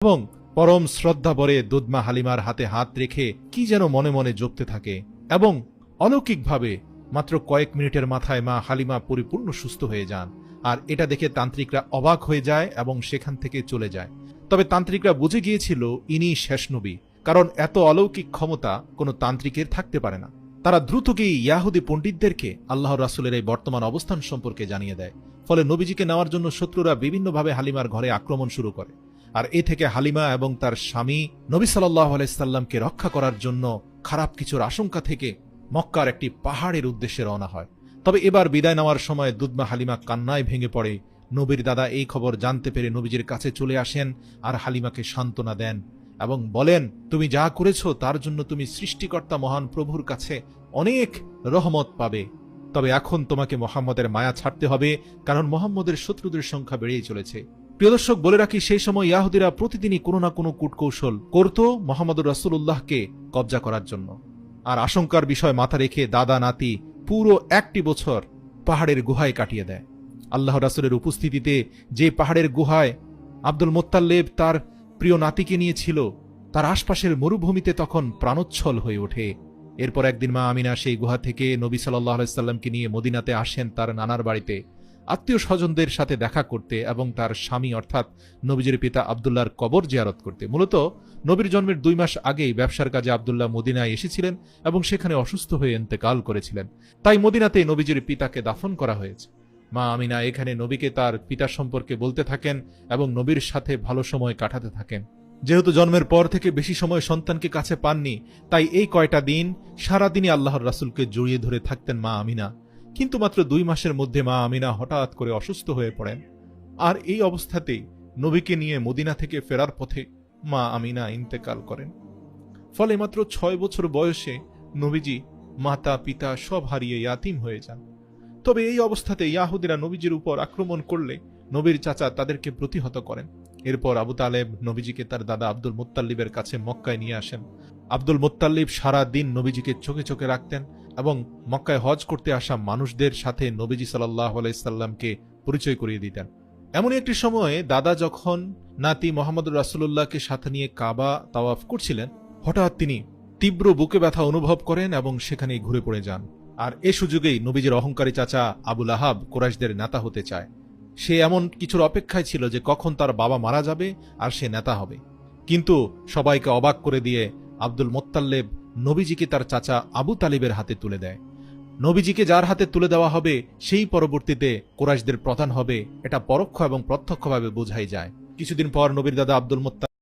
এবং পরম শ্রদ্ধা ভরে দুধমা হালিমার হাতে হাত রেখে কি যেন মনে মনে জপতে থাকে এবং অলৌকিকভাবে মাত্র কয়েক মিনিটের মাথায় মা হালিমা পরিপূর্ণ সুস্থ হয়ে যান। আর এটা দেখে তান্ত্রিকরা অবাক হয়ে যায় এবং সেখান থেকে চলে যায়। তবে তান্ত্রিকরা বুঝে গিয়েছিল ইনি শেষ নবী, কারণ এত অলৌকিক ক্ষমতা কোনো তান্ত্রিকের থাকতে পারে না। তারা দ্রুত গিয়ে ইয়াহুদি পণ্ডিতদেরকে আল্লাহর রাসূলের এই বর্তমান অবস্থান সম্পর্কে জানিয়ে দেয়। ফলে নবীজিকে নেওয়ার জন্য শত্রুরা বিভিন্নভাবে হালিমার ঘরে আক্রমণ শুরু করে। আর এ থেকে হালিমা এবং তার স্বামী নবী সাল্লাল্লাহু আলাইহি সাল্লামকে রক্ষা করার জন্য খারাপ কিছুর আশঙ্কা থেকে মক্কার একটি পাহাড়ের উদ্দেশ্যে রওনা হয়। তবে এবার বিদায় নেওয়ার সময় দুধমা হালিমা কান্নায় ভেঙে পড়ে। নবীর দাদা এই খবর জানতে পেরে নবীজির কাছে চলে আসেন আর হালিমাকে সান্ত্বনা দেন এবং বলেন, তুমি যা করেছ তার জন্য তুমি সৃষ্টিকর্তা মহান প্রভুর কাছে অনেক রহমত পাবে। তবে এখন তোমাকে মুহাম্মদের মায়া ছাড়তে হবে, কারণ মুহাম্মদের শত্রুদের সংখ্যা বেড়েই চলেছে। প্রিয় দর্শক, বলে রাখি, সেই সময় ইয়াহুদিরা প্রতিদিনই কোনো না কোনো কূটকৌশল করত মুহাম্মদুর রাসূলুল্লাহকে কবজা করার জন্য। আর আশঙ্কার বিষয় মাথা রেখে দাদা নাতি পুরো একটি বছর পাহাড়ের গুহায় কাটিয়ে দেয়। আল্লাহ রাসূলের উপস্থিতিতে যে পাহাড়ের গুহায় আব্দুল মুত্তালিব তার প্রিয় নাতিকে নিয়েছিল, তার আশপাশের মরুভূমিতে তখন প্রাণোচ্ছল হয়ে ওঠে। এরপর একদিন মা আমিনা সেই গুহা থেকে নবী সাল্লাল্লাহু আলাইহি সাল্লামকে নিয়ে মদিনাতে আসেন তার নানার বাড়িতে আত্মীয় স্বজনদের সাথে দেখা করতে এবং তার স্বামী অর্থাৎ নবীজির পিতা আব্দুল্লাহর কবর জিয়ারত করতে। মূলত নবীর জন্মের 2 মাস আগেই ব্যবসার কাজে আব্দুল্লাহ মদিনায় এসেছিলেন এবং সেখানে অসুস্থ হয়ে ইন্তেকাল করেছিলেন। তাই মদিনাতে নবীজির পিতাকে দাফন করা হয়েছে। মা আমিনা এখানে নবীকে তার পিতা সম্পর্কে বলতে থাকেন এবং নবীর সাথে ভালো সময় কাটাতে থাকেন। যেহেতু জন্মের পর থেকে বেশি সময় সন্তানকে কাছে পাননি, তাই এই কয়টা দিন সারাদিনই আল্লাহর রাসূলকে জড়িয়ে ধরে থাকতেন মা আমিনা। কিন্তু মাত্র 2 মাসের মধ্যে মা আমিনা হঠাৎ করে অসুস্থ হয়ে পড়েন। আর এই অবস্থাতেই নবীকে নিয়ে মদিনা থেকে ফেরার পথে মা আমিনা ইন্তেকাল করেন। ফলে মাত্র 6 বছর বয়সে নবীজি মাতা পিতা সব হারিয়ে ইয়াতিম হয়ে যান। তবে এই অবস্থাতে ইয়াহুদিরা নবীজির উপর আক্রমণ করলে নবীর চাচা তাদেরকে প্রতিহত করেন। এরপর আবু তালেব নবীজিকে তার দাদা আব্দুল মুত্তালিবের কাছে মক্কায় নিয়ে আসেন। আব্দুল মুত্তালিব সারা দিন নবীজিকে চোখে চোখে রাখতেন এবং মক্কায় হজ করতে আসা মানুষদের সাথে নবীজি সাল্লাল্লাহু আলাইহি সাল্লামকে পরিচয় করিয়ে দিতেন। এমনই একটি সময়ে দাদা যখন নাতি মুহাম্মদুর রাসূলুল্লাহকে সাথে নিয়ে কাবা তাওয়াফ করছিলেন, হঠাৎ তিনি তীব্র বুকে ব্যথা অনুভব করেন এবং সেখানেই ঘুরে পড়ে যান। আর এ সুযোগেই নবীজির অহংকারী চাচা আবু লাহাব কুরাইশদের নেতা হতে চায়। সে এমন কিছুর অপেক্ষায় ছিল যে কখন তার বাবা মারা যাবে আর সে নেতা হবে। কিন্তু সবাইকে অবাক করে দিয়ে আব্দুল মুত্তালিব নবীজিকে তার চাচা আবু তালিবের হাতে তুলে দেয়। নবীজিকে যার হাতে তুলে দেওয়া হবে সেই পরবর্তীতে কুরাইশদের প্রধান হবে, এটা পরোক্ষ এবং প্রত্যক্ষভাবে বোঝাই যায়। কিছুদিন পর নবীর দাদা আব্দুল মুত্তালিব